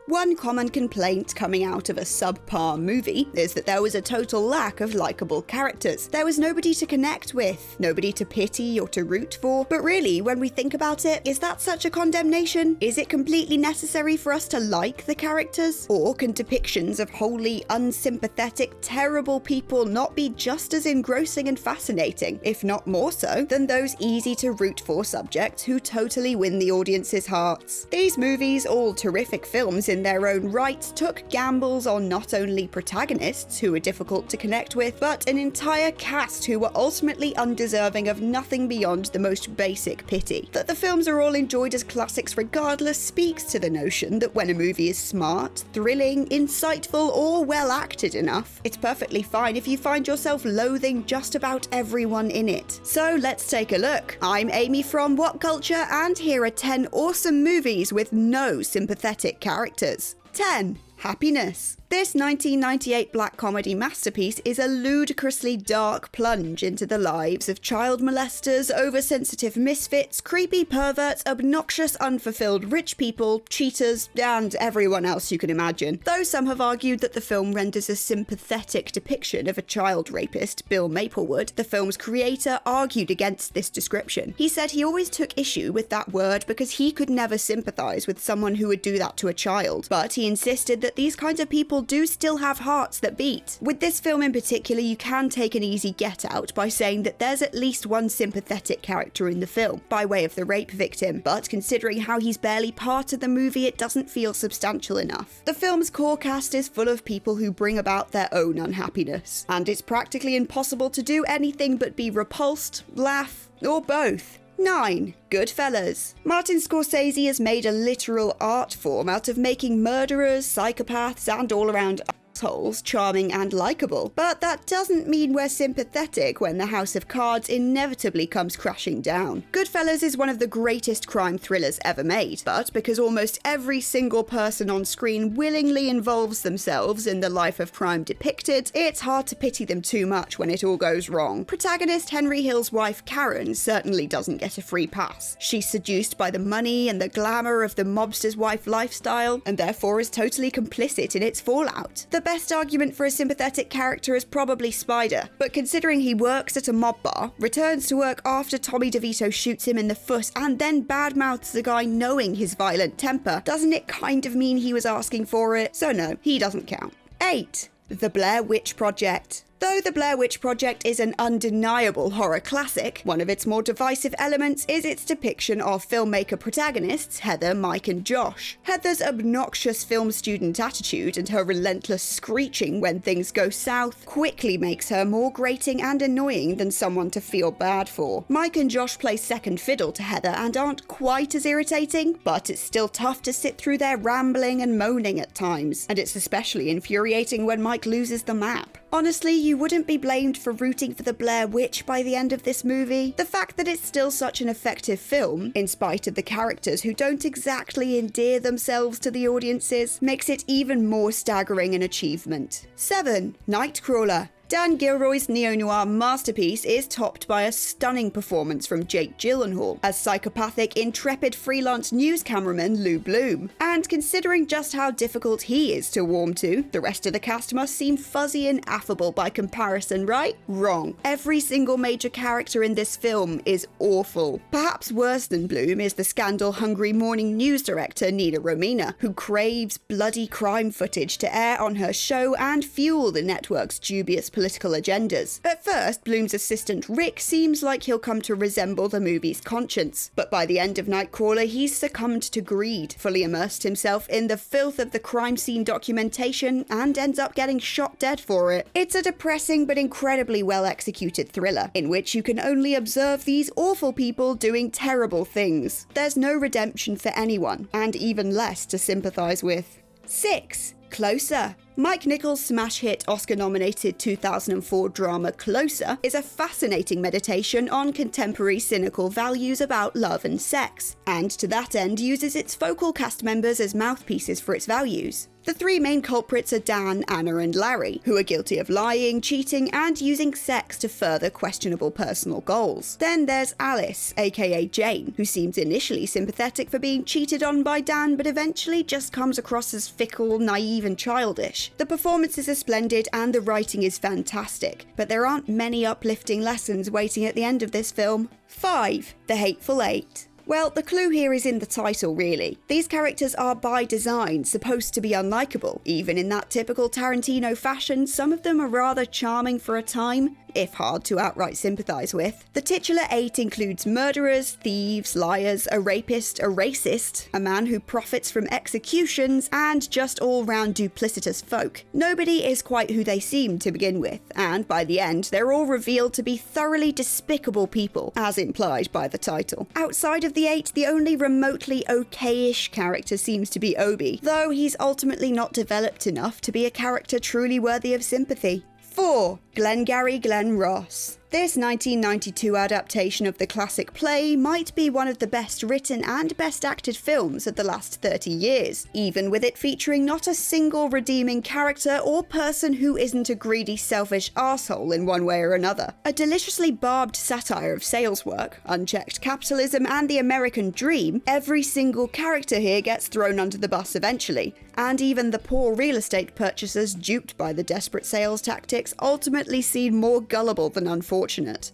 One common complaint coming out of a subpar movie is that there was a total lack of likeable characters. There was nobody to connect with, nobody to pity or to root for. But really, when we think about it, is that such a condemnation? Is it completely necessary for us to like the characters? Or can depictions of wholly unsympathetic, terrible people not be just as engrossing and fascinating, if not more so, than those easy to root for subjects who totally win the audience's hearts? These movies, all terrific films in their own right, took gambles on not only protagonists who were difficult to connect with, but an entire cast who were ultimately undeserving of nothing beyond the most basic pity. That the films are all enjoyed as classics regardless speaks to the notion that when a movie is smart, thrilling, insightful, or well acted enough, it's perfectly fine if you find yourself loathing just about everyone in it. So let's take a look. I'm Amy from What Culture, and here are 10 awesome movies with no sympathetic characters. 10. Happiness. This 1998 black comedy masterpiece is a ludicrously dark plunge into the lives of child molesters, oversensitive misfits, creepy perverts, obnoxious unfulfilled rich people, cheaters, and everyone else you can imagine. Though some have argued that the film renders a sympathetic depiction of a child rapist, Bill Maplewood, the film's creator argued against this description. He said he always took issue with that word because he could never sympathize with someone who would do that to a child, but he insisted that these kinds of people do still have hearts that beat. With this film in particular, you can take an easy get out by saying that there's at least one sympathetic character in the film, by way of the rape victim, but considering how he's barely part of the movie, it doesn't feel substantial enough. The film's core cast is full of people who bring about their own unhappiness, and it's practically impossible to do anything but be repulsed, laugh, or both. 9. Goodfellas. Martin Scorsese has made a literal art form out of making murderers, psychopaths, and all-around assholes charming and likable. But that doesn't mean we're sympathetic when the house of cards inevitably comes crashing down. Goodfellas is one of the greatest crime thrillers ever made, but because almost every single person on screen willingly involves themselves in the life of crime depicted, it's hard to pity them too much when it all goes wrong. Protagonist Henry Hill's wife Karen certainly doesn't get a free pass. She's seduced by the money and the glamour of the mobster's wife lifestyle, and therefore is totally complicit in its fallout. The best argument for a sympathetic character is probably Spider, but considering he works at a mob bar, returns to work after Tommy DeVito shoots him in the foot, and then badmouths the guy knowing his violent temper, doesn't it kind of mean he was asking for it? So no, he doesn't count. 8. The Blair Witch Project. Though The Blair Witch Project is an undeniable horror classic, one of its more divisive elements is its depiction of filmmaker protagonists Heather, Mike, and Josh. Heather's obnoxious film student attitude and her relentless screeching when things go south quickly makes her more grating and annoying than someone to feel bad for. Mike and Josh play second fiddle to Heather and aren't quite as irritating, but it's still tough to sit through their rambling and moaning at times, and it's especially infuriating when Mike loses the map. Honestly, you wouldn't be blamed for rooting for the Blair Witch by the end of this movie. The fact that it's still such an effective film, in spite of the characters who don't exactly endear themselves to the audiences, makes it even more staggering an achievement. 7. Nightcrawler. Dan Gilroy's neo-noir masterpiece is topped by a stunning performance from Jake Gyllenhaal as psychopathic, intrepid freelance news cameraman Lou Bloom. And considering just how difficult he is to warm to, the rest of the cast must seem fuzzy and affable by comparison, right? Wrong. Every single major character in this film is awful. Perhaps worse than Bloom is the scandal-hungry morning news director Nina Romina, who craves bloody crime footage to air on her show and fuel the network's dubious political agendas. At first, Bloom's assistant Rick seems like he'll come to resemble the movie's conscience, but by the end of Nightcrawler, he's succumbed to greed, fully immersed himself in the filth of the crime scene documentation, and ends up getting shot dead for it. It's a depressing but incredibly well executed thriller, in which you can only observe these awful people doing terrible things. There's no redemption for anyone, and even less to sympathize with. 6. Closer. Mike Nichols' smash hit Oscar-nominated 2004 drama Closer is a fascinating meditation on contemporary cynical values about love and sex, and to that end uses its focal cast members as mouthpieces for its values. The three main culprits are Dan, Anna, and Larry, who are guilty of lying, cheating, and using sex to further questionable personal goals. Then there's Alice, aka Jane, who seems initially sympathetic for being cheated on by Dan, but eventually just comes across as fickle, naive, and childish. The performances are splendid and the writing is fantastic, but there aren't many uplifting lessons waiting at the end of this film. 5. The Hateful Eight. Well, the clue here is in the title, really. These characters are by design supposed to be unlikable. Even in that typical Tarantino fashion, some of them are rather charming for a time, if hard to outright sympathise with. The titular 8 includes murderers, thieves, liars, a rapist, a racist, a man who profits from executions, and just all-round duplicitous folk. Nobody is quite who they seem to begin with, and by the end, they're all revealed to be thoroughly despicable people, as implied by the title. Outside of the 8, the only remotely okay-ish character seems to be Obi, though he's ultimately not developed enough to be a character truly worthy of sympathy. 4. Glengarry Glen Ross. This 1992 adaptation of the classic play might be one of the best written and best acted films of the last 30 years, even with it featuring not a single redeeming character or person who isn't a greedy, selfish arsehole in one way or another. A deliciously barbed satire of sales work, unchecked capitalism, and the American dream, every single character here gets thrown under the bus eventually, and even the poor real estate purchasers duped by the desperate sales tactics ultimately seem more gullible than unfortunate.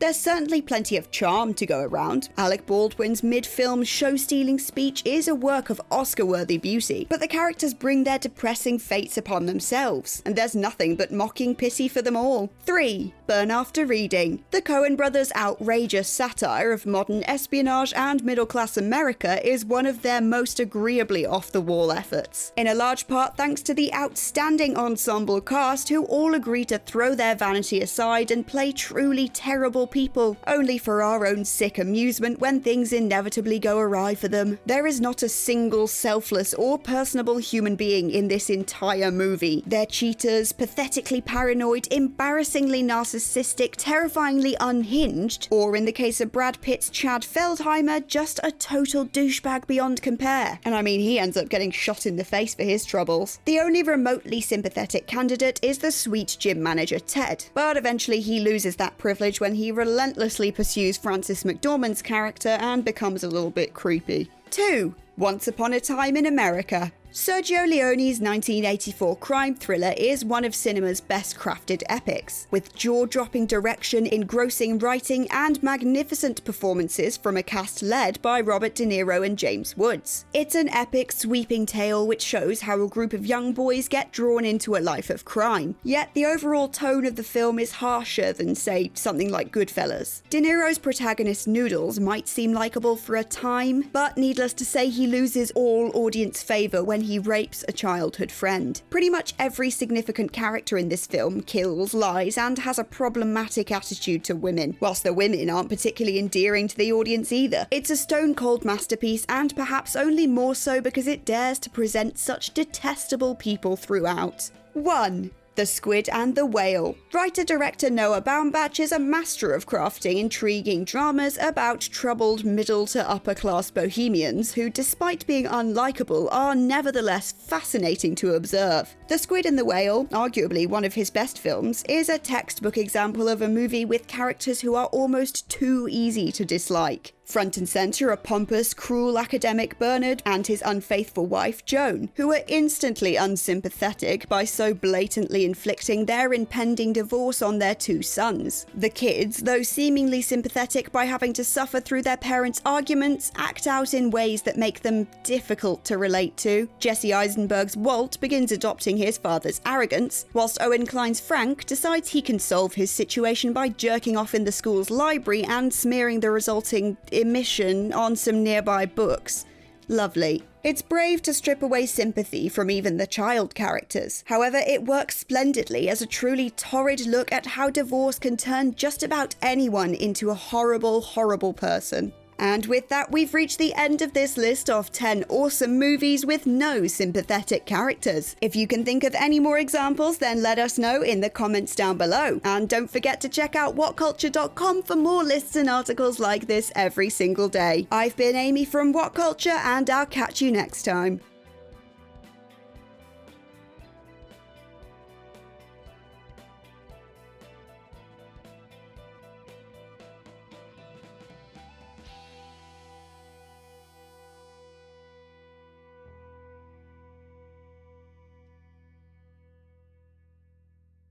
There's certainly plenty of charm to go around. Alec Baldwin's mid-film show-stealing speech is a work of Oscar-worthy beauty, but the characters bring their depressing fates upon themselves, and there's nothing but mocking pity for them all. 3. Burn After Reading. The Coen brothers' outrageous satire of modern espionage and middle-class America is one of their most agreeably off-the-wall efforts, in a large part thanks to the outstanding ensemble cast who all agree to throw their vanity aside and play truly terrible people, only for our own sick amusement when things inevitably go awry for them. There is not a single selfless or personable human being in this entire movie. They're cheaters, pathetically paranoid, embarrassingly narcissistic, terrifyingly unhinged, or in the case of Brad Pitt's Chad Feldheimer, just a total douchebag beyond compare. And I mean, he ends up getting shot in the face for his troubles. The only remotely sympathetic candidate is the sweet gym manager Ted, but eventually he loses that privilege when he relentlessly pursues Frances McDormand's character and becomes a little bit creepy. 2. Once Upon a Time in America. Sergio Leone's 1984 crime thriller is one of cinema's best crafted epics, with jaw-dropping direction, engrossing writing, and magnificent performances from a cast led by Robert De Niro and James Woods. It's an epic, sweeping tale which shows how a group of young boys get drawn into a life of crime, yet the overall tone of the film is harsher than, say, something like Goodfellas. De Niro's protagonist Noodles might seem likable for a time, but needless to say he loses all audience favour when he rapes a childhood friend. Pretty much every significant character in this film kills, lies, and has a problematic attitude to women, whilst the women aren't particularly endearing to the audience either. It's a stone-cold masterpiece, and perhaps only more so because it dares to present such detestable people throughout. 1. The Squid and the Whale. Writer-director Noah Baumbach is a master of crafting intriguing dramas about troubled middle to upper-class bohemians who, despite being unlikable, are nevertheless fascinating to observe. The Squid and the Whale, arguably one of his best films, is a textbook example of a movie with characters who are almost too easy to dislike. Front and centre are pompous, cruel academic Bernard and his unfaithful wife Joan, who are instantly unsympathetic by so blatantly inflicting their impending divorce on their two sons. The kids, though seemingly sympathetic by having to suffer through their parents' arguments, act out in ways that make them difficult to relate to. Jesse Eisenberg's Walt begins adopting his father's arrogance, whilst Owen Klein's Frank decides he can solve his situation by jerking off in the school's library and smearing the resulting emission on some nearby books. Lovely. It's brave to strip away sympathy from even the child characters. However, it works splendidly as a truly torrid look at how divorce can turn just about anyone into a horrible, horrible person. And with that, we've reached the end of this list of 10 awesome movies with no sympathetic characters. If you can think of any more examples, then let us know in the comments down below. And don't forget to check out whatculture.com for more lists and articles like this every single day. I've been Amy from What Culture, and I'll catch you next time.